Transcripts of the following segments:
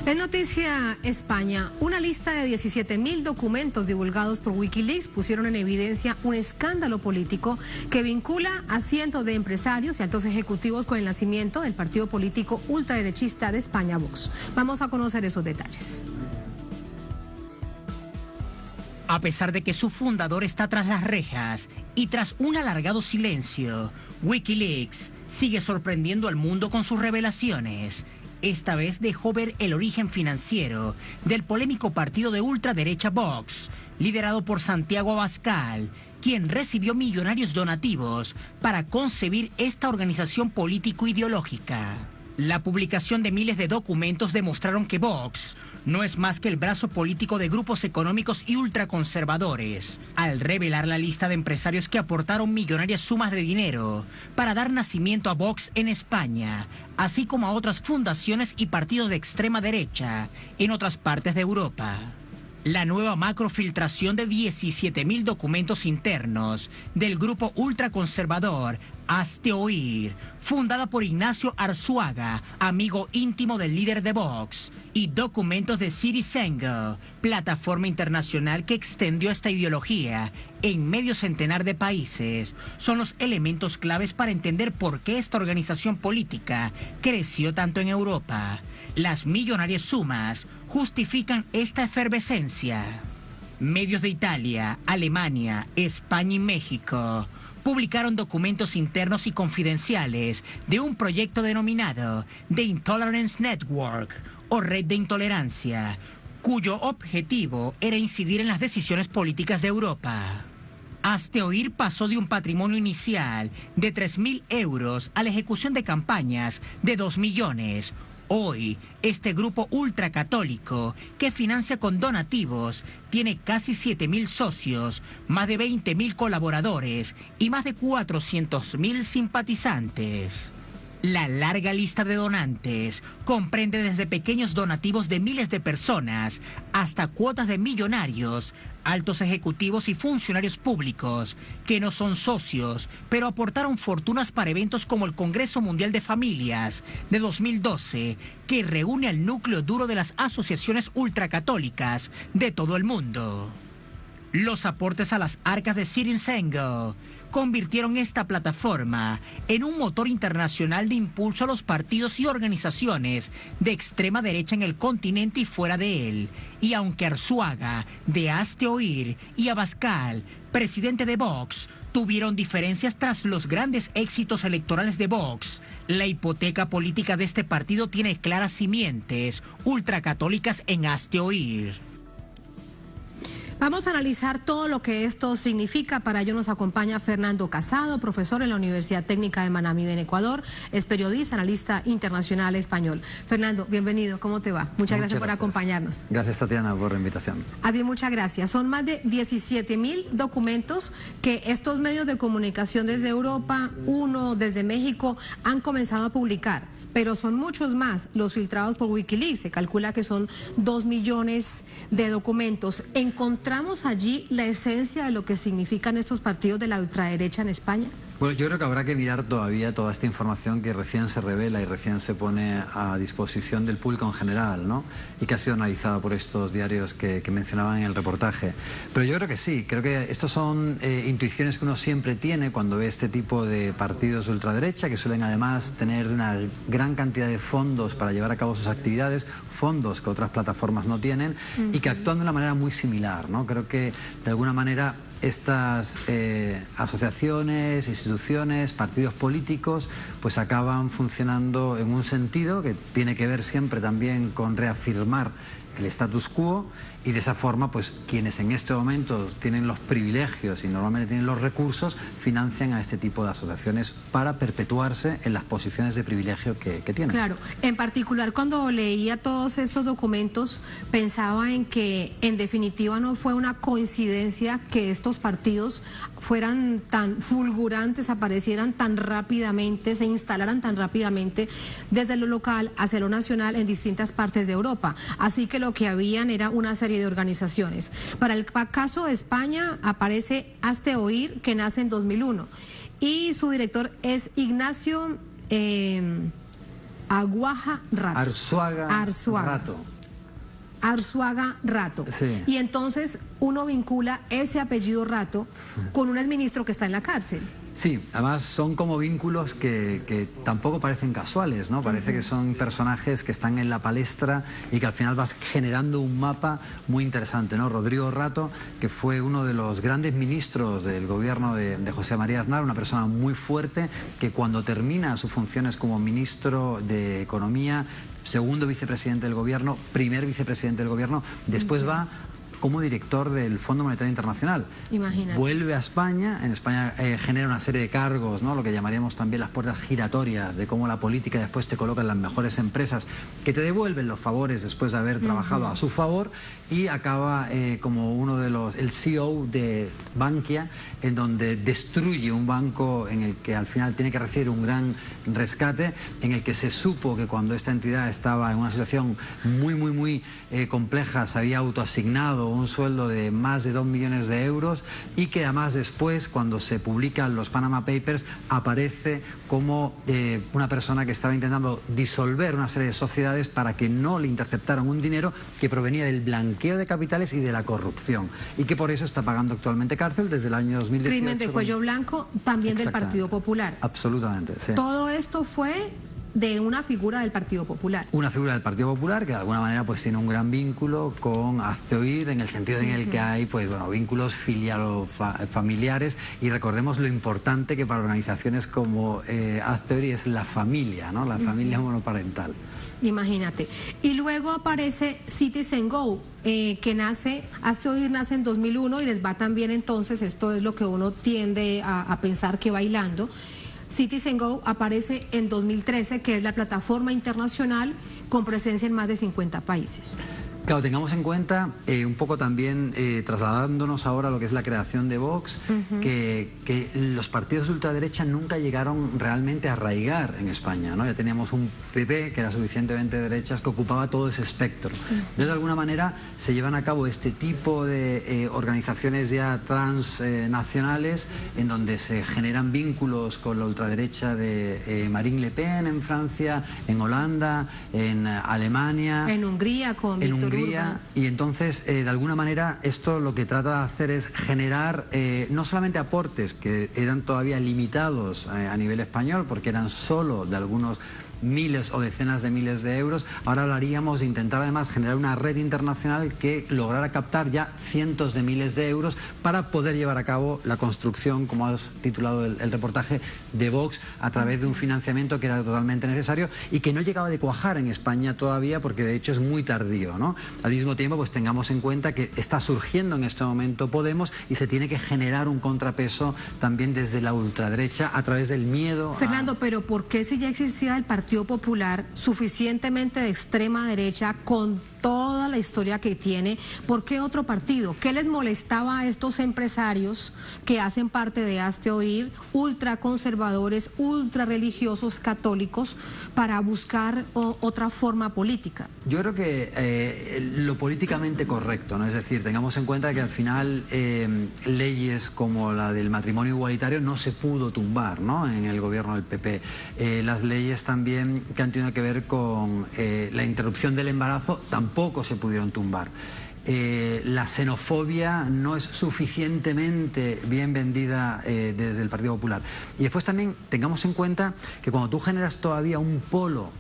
En noticia España, una lista de 17.000 documentos divulgados por Wikileaks pusieron en evidencia un escándalo político que vincula a cientos de empresarios y altos ejecutivos con el nacimiento del partido político ultraderechista de España, Vox. Vamos a conocer esos detalles. A pesar de que su fundador está tras las rejas y tras un alargado silencio, Wikileaks sigue sorprendiendo al mundo con sus revelaciones. Esta vez dejó ver el origen financiero del polémico partido de ultraderecha Vox, liderado por Santiago Abascal, quien recibió millonarios donativos para concebir esta organización político-ideológica. La publicación de miles de documentos demostraron que Vox no es más que el brazo político de grupos económicos y ultraconservadores, al revelar la lista de empresarios que aportaron millonarias sumas de dinero para dar nacimiento a Vox en España, así como a otras fundaciones y partidos de extrema derecha en otras partes de Europa. La nueva macrofiltración de 17.000 documentos internos del grupo ultraconservador Hazte Oír, fundada por Ignacio Arzuaga, amigo íntimo del líder de Vox, y documentos de Citizengo, plataforma internacional que extendió esta ideología en medio centenar de países, son los elementos claves para entender por qué esta organización política creció tanto en Europa. Las millonarias sumas justifican esta efervescencia. Medios de Italia, Alemania, España y México publicaron documentos internos y confidenciales de un proyecto denominado The Intolerance Network, o Red de Intolerancia, cuyo objetivo era incidir en las decisiones políticas de Europa. Hazte Oír pasó de un patrimonio inicial de 3.000 euros a la ejecución de campañas de 2 millones. Hoy, este grupo ultracatólico, que financia con donativos, tiene casi 7.000 socios, más de 20.000 colaboradores y más de 400.000 simpatizantes. La larga lista de donantes comprende desde pequeños donativos de miles de personas hasta cuotas de millonarios, altos ejecutivos y funcionarios públicos que no son socios, pero aportaron fortunas para eventos como el Congreso Mundial de Familias de 2012, que reúne al núcleo duro de las asociaciones ultracatólicas de todo el mundo. Los aportes a las arcas de Citizengo convirtieron esta plataforma en un motor internacional de impulso a los partidos y organizaciones de extrema derecha en el continente y fuera de él. Y aunque Arzuaga, de Hazte Oír, y Abascal, presidente de Vox, tuvieron diferencias tras los grandes éxitos electorales de Vox, la hipoteca política de este partido tiene claras simientes ultracatólicas en Hazte Oír. Vamos a analizar todo lo que esto significa. Para ello nos acompaña Fernando Casado, profesor en la Universidad Técnica de Manabí, en Ecuador. Es periodista, analista internacional español. Fernando, bienvenido. ¿Cómo te va? Muchas gracias por acompañarnos. Gracias, Tatiana, por la invitación. A ti muchas gracias. Son más de 17.000 documentos que estos medios de comunicación desde Europa, uno desde México, han comenzado a publicar. Pero son muchos más los filtrados por Wikileaks. Se calcula que son 2 millones de documentos. ¿Encontramos allí la esencia de lo que significan estos partidos de la ultraderecha en España? Bueno, yo creo que habrá que mirar todavía toda esta información que recién se revela y recién se pone a disposición del público en general, ¿no? Y que ha sido analizada por estos diarios que mencionaban en el reportaje. Pero yo creo que sí, creo que estos son intuiciones que uno siempre tiene cuando ve este tipo de partidos de ultraderecha, que suelen además tener una gran cantidad de fondos para llevar a cabo sus actividades, fondos que otras plataformas no tienen, y que actúan de una manera muy similar, ¿no? Creo que de alguna manera estas asociaciones, instituciones, partidos políticos, pues acaban funcionando en un sentido que tiene que ver siempre también con reafirmar el status quo, y de esa forma pues quienes en este momento tienen los privilegios y normalmente tienen los recursos financian a este tipo de asociaciones para perpetuarse en las posiciones de privilegio que tienen. Claro, en particular cuando leía todos estos documentos pensaba en que en definitiva no fue una coincidencia que estos partidos fueran tan fulgurantes, aparecieran tan rápidamente, se instalaran tan rápidamente desde lo local hacia lo nacional en distintas partes de Europa. Así que lo que habían era una serie de organizaciones. Para el caso de España aparece Hazte Oír, que nace en 2001, y su director es Ignacio Aguaja Rato. Arzuaga Rato. Arzuaga Rato. Sí. Y entonces uno vincula ese apellido Rato con un exministro que está en la cárcel. Sí, además son como vínculos que tampoco parecen casuales, ¿no? Parece que son personajes que están en la palestra y que al final vas generando un mapa muy interesante, ¿no? Rodrigo Rato, que fue uno de los grandes ministros del gobierno de José María Aznar, una persona muy fuerte, que cuando termina sus funciones como ministro de Economía, segundo vicepresidente del gobierno, primer vicepresidente del gobierno, después va como director del Fondo Monetario Internacional. Imagínate. Vuelve a España, en España genera una serie de cargos, ¿no? Lo que llamaríamos también las puertas giratorias, de cómo la política después te coloca en las mejores empresas, que te devuelven los favores después de haber trabajado a su favor, y acaba como uno de el CEO de Bankia, en donde destruye un banco en el que al final tiene que recibir un gran rescate, en el que se supo que cuando esta entidad estaba en una situación muy compleja, se había autoasignado un sueldo de más de 2 millones de euros, y que además después, cuando se publican los Panama Papers, aparece como una persona que estaba intentando disolver una serie de sociedades para que no le interceptaran un dinero que provenía del blanqueo de capitales y de la corrupción, y que por eso está pagando actualmente cárcel desde el año 2018. Crimen de cuello blanco, también del Partido Popular. Absolutamente, sí. Todo esto fue de una figura del Partido Popular. Una figura del Partido Popular que de alguna manera pues tiene un gran vínculo con Hazte Oír, en el sentido en el que hay pues bueno, vínculos familiares, y recordemos lo importante que para organizaciones como Hazte Oír es la familia, ¿no? La familia monoparental. Imagínate. Y luego aparece Citizen Go, que nace, Hazte Oír nace en 2001 y les va también entonces, esto es lo que uno tiende a pensar que bailando. Citizen Go aparece en 2013, que es la plataforma internacional con presencia en más de 50 países. Claro, tengamos en cuenta un poco también, trasladándonos ahora a lo que es la creación de Vox, que los partidos de ultraderecha nunca llegaron realmente a arraigar en España, ¿no? Ya teníamos un PP que era suficientemente de derechas, que ocupaba todo ese espectro. Entonces, de alguna manera, se llevan a cabo este tipo de organizaciones ya transnacionales, en donde se generan vínculos con la ultraderecha de Marine Le Pen en Francia, en Holanda, en Alemania, en Hungría con Víctor Orbán. Y entonces, de alguna manera, esto lo que trata de hacer es generar no solamente aportes que eran todavía limitados a nivel español, porque eran solo de algunos miles o decenas de miles de euros. Ahora hablaríamos de intentar además generar una red internacional que lograra captar ya cientos de miles de euros para poder llevar a cabo la construcción, como has titulado el reportaje, de Vox, a través de un financiamiento que era totalmente necesario y que no llegaba de cuajar en España todavía, porque de hecho es muy tardío, ¿no? Al mismo tiempo, pues tengamos en cuenta que está surgiendo en este momento Podemos y se tiene que generar un contrapeso también desde la ultraderecha a través del miedo. Fernando, pero ¿por qué, si ya existía el Partido Popular suficientemente de extrema derecha con toda la historia que tiene, por qué otro partido? ¿Qué les molestaba a estos empresarios que hacen parte de Hazte Oír, ultraconservadores, ultrarreligiosos católicos, para buscar otra forma política? Yo creo que lo políticamente correcto, ¿no? Es decir, tengamos en cuenta que al final leyes como la del matrimonio igualitario no se pudo tumbar, ¿no? En el gobierno del PP. Las leyes también que han tenido que ver con la interrupción del embarazo tampoco se pudieron tumbar. La xenofobia no es suficientemente bien vendida desde el Partido Popular. Y después también tengamos en cuenta que cuando tú generas todavía un polo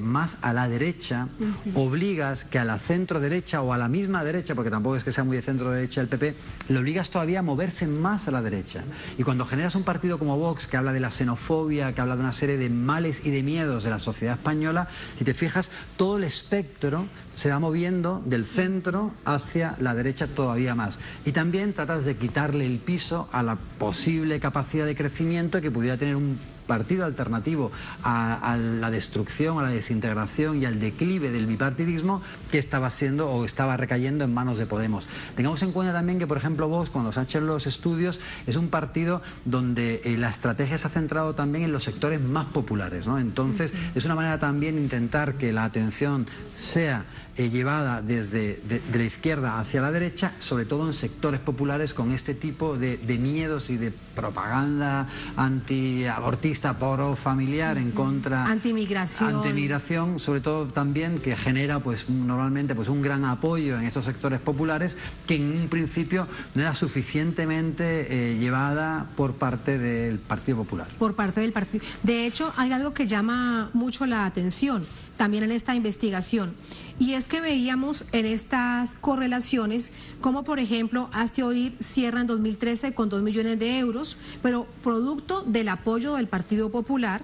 más a la derecha, obligas que a la centro derecha o a la misma derecha, porque tampoco es que sea muy de centro derecha el PP, le obligas todavía a moverse más a la derecha. Y cuando generas un partido como Vox, que habla de la xenofobia, que habla de una serie de males y de miedos de la sociedad española, si te fijas, todo el espectro se va moviendo del centro hacia la derecha todavía más. Y también tratas de quitarle el piso a la posible capacidad de crecimiento que pudiera tener un partido alternativo a la destrucción, a la desintegración y al declive del bipartidismo que estaba siendo o estaba recayendo en manos de Podemos. Tengamos en cuenta también que, por ejemplo, Vox, cuando se han hecho los estudios, es un partido donde la estrategia se ha centrado también en los sectores más populares, ¿no? Entonces, es una manera también intentar que la atención sea llevada desde de la izquierda hacia la derecha, sobre todo en sectores populares con este tipo de miedos y de propaganda antiabortista separatista, pro-familiar, en contra... Antimigración, sobre todo también que genera pues normalmente pues un gran apoyo en estos sectores populares que en un principio no era suficientemente llevada por parte del Partido Popular. Por parte del partido. De hecho, hay algo que llama mucho la atención también en esta investigación, y es que veíamos en estas correlaciones como, por ejemplo, Hazte Oír cierra en 2013 con 2 millones de euros, pero producto del apoyo del Partido Popular,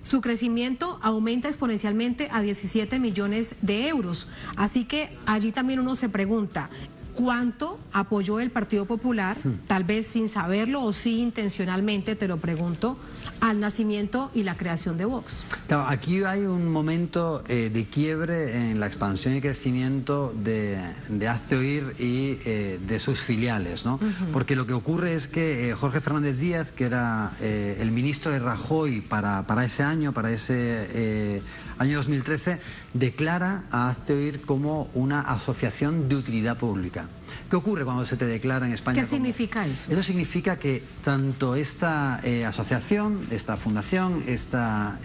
su crecimiento aumenta exponencialmente a 17 millones de euros. Así que allí también uno se pregunta, ¿cuánto apoyó el Partido Popular, tal vez sin saberlo o sí intencionalmente, te lo pregunto, al nacimiento y la creación de Vox? Claro, aquí hay un momento de quiebre en la expansión y crecimiento de Hazte Oír y de sus filiales, ¿no? Porque lo que ocurre es que Jorge Fernández Díaz, que era el ministro de Rajoy para ese año, año 2013, declara a Hazte Oír como una asociación de utilidad pública. ¿Qué ocurre cuando se te declara en España? ¿Qué significa eso? Eso significa que tanto esta asociación, esta fundación, esta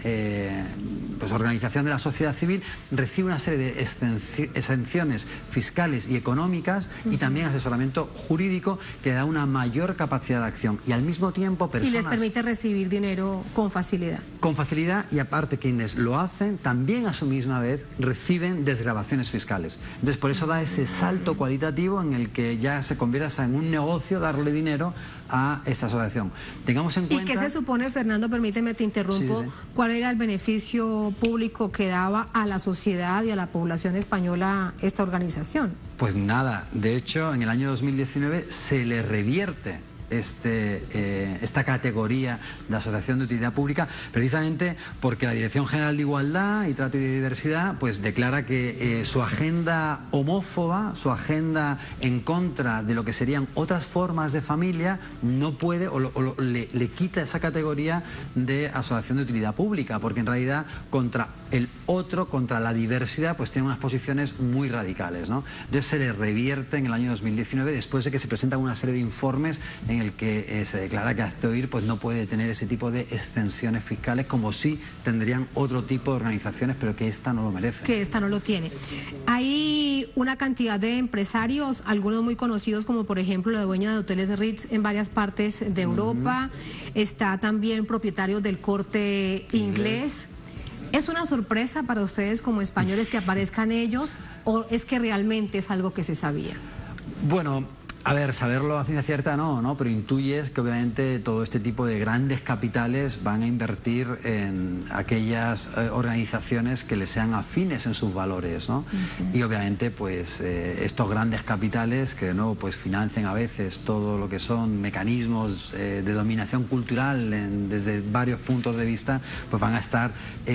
pues organización de la sociedad civil recibe una serie de exenciones fiscales y económicas y también asesoramiento jurídico que le da una mayor capacidad de acción y al mismo tiempo personas... Y les permite recibir dinero con facilidad. Con facilidad, y aparte quienes lo hacen también a su misma vez reciben desgravaciones fiscales. Entonces por eso da ese salto cualitativo en el que ya se convierta en un negocio darle dinero a esta asociación. Tengamos en cuenta... ¿Y qué se supone, Fernando, permíteme te interrumpo, sí. cuál era el beneficio público que daba a la sociedad y a la población española esta organización? Pues nada, de hecho en el año 2019 se le revierte esta categoría de asociación de utilidad pública, precisamente porque la Dirección General de Igualdad y Trato y Diversidad pues declara que su agenda homófoba, su agenda en contra de lo que serían otras formas de familia, no puede le quita esa categoría de asociación de utilidad pública, porque en realidad contra el otro, contra la diversidad, pues tiene unas posiciones muy radicales, ¿no? Entonces se le revierte en el año 2019 después de que se presentan una serie de informes en el que se declara que Hazte Oír pues no puede tener ese tipo de exenciones fiscales como sí tendrían otro tipo de organizaciones, pero que esta no lo merece. Que esta no lo tiene. Hay una cantidad de empresarios, algunos muy conocidos como por ejemplo la dueña de hoteles Ritz en varias partes de Europa, está también propietario del Corte Inglés. ¿Es una sorpresa para ustedes como españoles que aparezcan ellos o es que realmente es algo que se sabía? Bueno, a ver, saberlo a ciencia cierta no, pero intuyes que obviamente todo este tipo de grandes capitales van a invertir en aquellas organizaciones que les sean afines en sus valores, ¿no? Y obviamente pues estos grandes capitales que de nuevo pues financian a veces todo lo que son mecanismos de dominación cultural desde varios puntos de vista, pues van a estar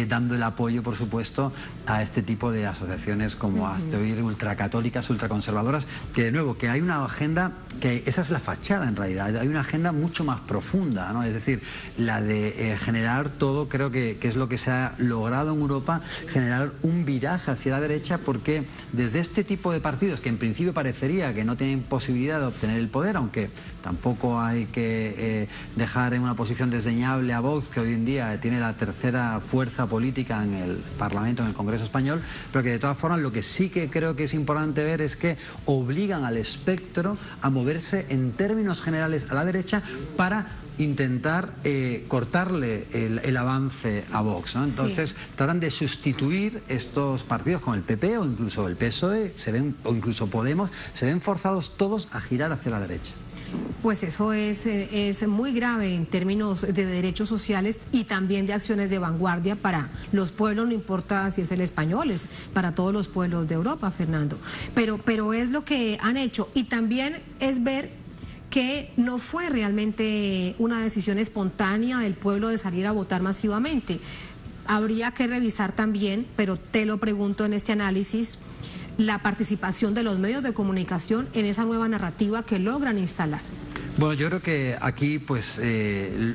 dando el apoyo, por supuesto, a este tipo de asociaciones como Hazte Oír, ultracatólicas, ultraconservadoras, que de nuevo que hay una agenda que esa es la fachada en realidad, hay una agenda mucho más profunda, ¿no? Es decir, la de generar todo, creo que es lo que se ha logrado en Europa, generar un viraje hacia la derecha, porque desde este tipo de partidos que en principio parecería que no tienen posibilidad de obtener el poder, aunque tampoco hay que dejar en una posición desdeñable a Vox, que hoy en día tiene la tercera fuerza política en el Parlamento, en el Congreso Español, pero que de todas formas lo que sí que creo que es importante ver es que obligan al espectro a moverse en términos generales a la derecha para intentar cortarle el avance a Vox, ¿no? Entonces tratan de sustituir estos partidos con el PP o incluso el PSOE, o incluso Podemos, se ven forzados todos a girar hacia la derecha. Pues eso es muy grave en términos de derechos sociales y también de acciones de vanguardia para los pueblos, no importa si es el español, es para todos los pueblos de Europa, Fernando. Pero es lo que han hecho y también es ver que no fue realmente una decisión espontánea del pueblo de salir a votar masivamente. Habría que revisar también, pero te lo pregunto en este análisis, la participación de los medios de comunicación en esa nueva narrativa que logran instalar. Bueno, yo creo que aquí, pues,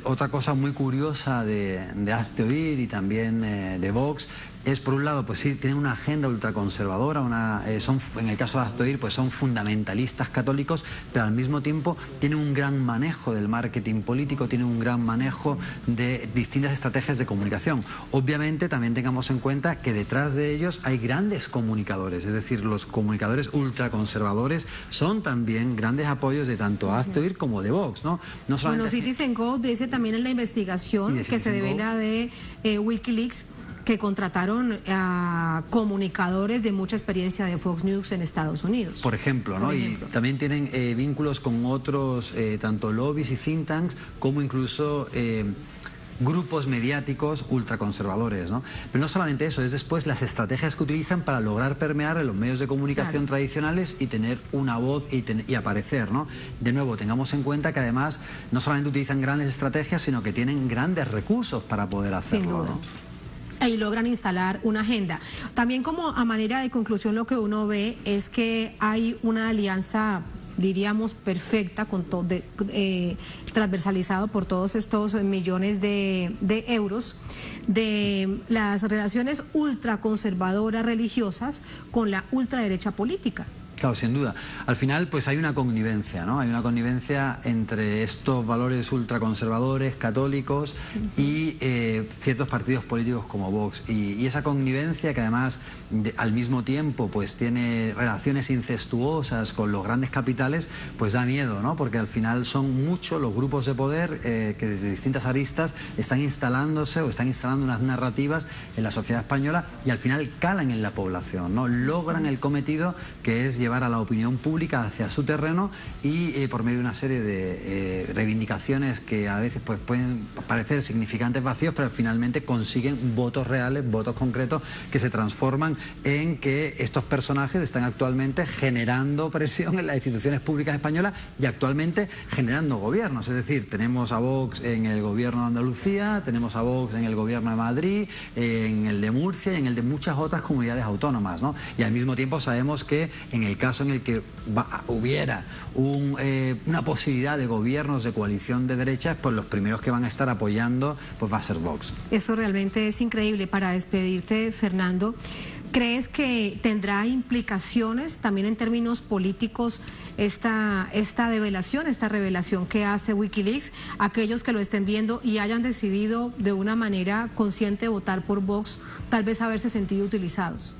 otra cosa muy curiosa de Hazte Oír y también de Vox, es, por un lado, pues sí, tienen una agenda ultraconservadora, en el caso de Aztoir, pues son fundamentalistas católicos, pero al mismo tiempo tienen un gran manejo del marketing político, tienen un gran manejo de distintas estrategias de comunicación. Obviamente también tengamos en cuenta que detrás de ellos hay grandes comunicadores, es decir, los comunicadores ultraconservadores son también grandes apoyos de tanto Aztoir como de Vox, ¿no? No solamente... Bueno, Citizen Go dice también en la investigación que se devela de Wikileaks que contrataron a comunicadores de mucha experiencia de Fox News en Estados Unidos. Por ejemplo, ¿no? Y también tienen vínculos con otros, tanto lobbies y think tanks, como incluso grupos mediáticos ultraconservadores, ¿no? Pero no solamente eso, es después las estrategias que utilizan para lograr permear en los medios de comunicación tradicionales y tener una voz y aparecer, ¿no? De nuevo, tengamos en cuenta que además no solamente utilizan grandes estrategias, sino que tienen grandes recursos para poder hacerlo. Sin duda. ¿No? Y logran instalar una agenda. También, como a manera de conclusión, lo que uno ve es que hay una alianza, diríamos, perfecta, con transversalizado por todos estos millones de euros, de las relaciones ultraconservadoras religiosas con la ultraderecha política. Claro, sin duda. Al final, pues hay una connivencia, ¿no? Hay una connivencia entre estos valores ultraconservadores, católicos y ciertos partidos políticos como Vox. Y esa connivencia que además, al mismo tiempo, pues tiene relaciones incestuosas con los grandes capitales, pues da miedo, ¿no? Porque al final son muchos los grupos de poder que desde distintas aristas están instalándose o están instalando unas narrativas en la sociedad española y al final calan en la población, ¿no? Logran el cometido que es llevar a la opinión pública hacia su terreno y por medio de una serie de reivindicaciones que a veces pues pueden parecer significantes vacíos, pero finalmente consiguen votos reales, votos concretos que se transforman en que estos personajes están actualmente generando presión en las instituciones públicas españolas y actualmente generando gobiernos. Es decir, tenemos a Vox en el gobierno de Andalucía, tenemos a Vox en el gobierno de Madrid, en el de Murcia y en el de muchas otras comunidades autónomas, ¿no? Y al mismo tiempo sabemos que en el caso en el que hubiera una posibilidad de gobiernos de coalición de derechas, pues los primeros que van a estar apoyando pues va a ser Vox. Eso realmente es increíble. Para despedirte, Fernando, ¿crees que tendrá implicaciones también en términos políticos esta revelación que hace Wikileaks? Aquellos que lo estén viendo y hayan decidido de una manera consciente votar por Vox, tal vez haberse sentido utilizados.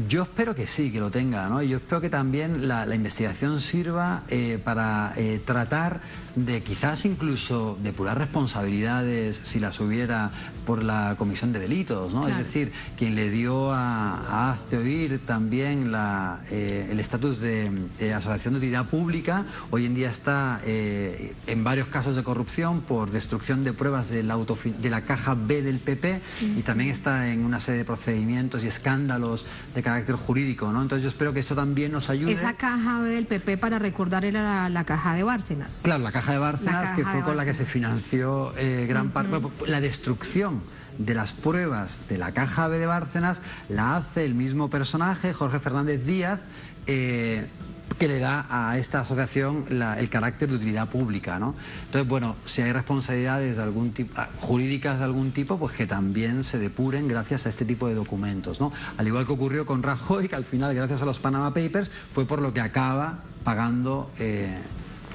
Yo espero que sí, que lo tenga, ¿no? Y yo espero que también la investigación sirva para tratar de quizás incluso depurar responsabilidades, si las hubiera, por la comisión de delitos, ¿no? Claro. Es decir, quien le dio a Aztoir también el estatus de asociación de utilidad pública, hoy en día está en varios casos de corrupción por destrucción de pruebas de la caja B del PP y también está en una serie de procedimientos y escándalos de carácter jurídico, ¿no? Entonces yo espero que esto también nos ayude. Esa caja B del PP, para recordar, era la caja de Bárcenas. Claro, la caja de Bárcenas, que fue con la que se financió gran parte. La destrucción de las pruebas de la caja B de Bárcenas la hace el mismo personaje, Jorge Fernández Díaz, que le da a esta asociación el carácter de utilidad pública, ¿no? Entonces, bueno, si hay responsabilidades de algún tipo, jurídicas de algún tipo, pues que también se depuren gracias a este tipo de documentos, ¿no? Al igual que ocurrió con Rajoy, que al final, gracias a los Panama Papers, fue por lo que acaba pagando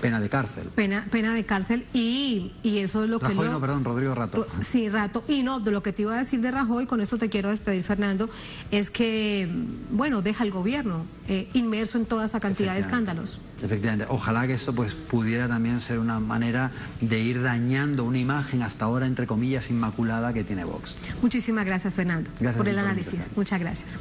pena de cárcel. Pena de cárcel y eso es lo Rajoy, que... Rodrigo Rato. Sí, Rato. Y no, de lo que te iba a decir de Rajoy, con esto te quiero despedir, Fernando, es que, bueno, deja el gobierno inmerso en toda esa cantidad de escándalos. Efectivamente. Ojalá que esto pues pudiera también ser una manera de ir dañando una imagen hasta ahora, entre comillas, inmaculada que tiene Vox. Muchísimas gracias, Fernando, gracias por el análisis. Muchas gracias.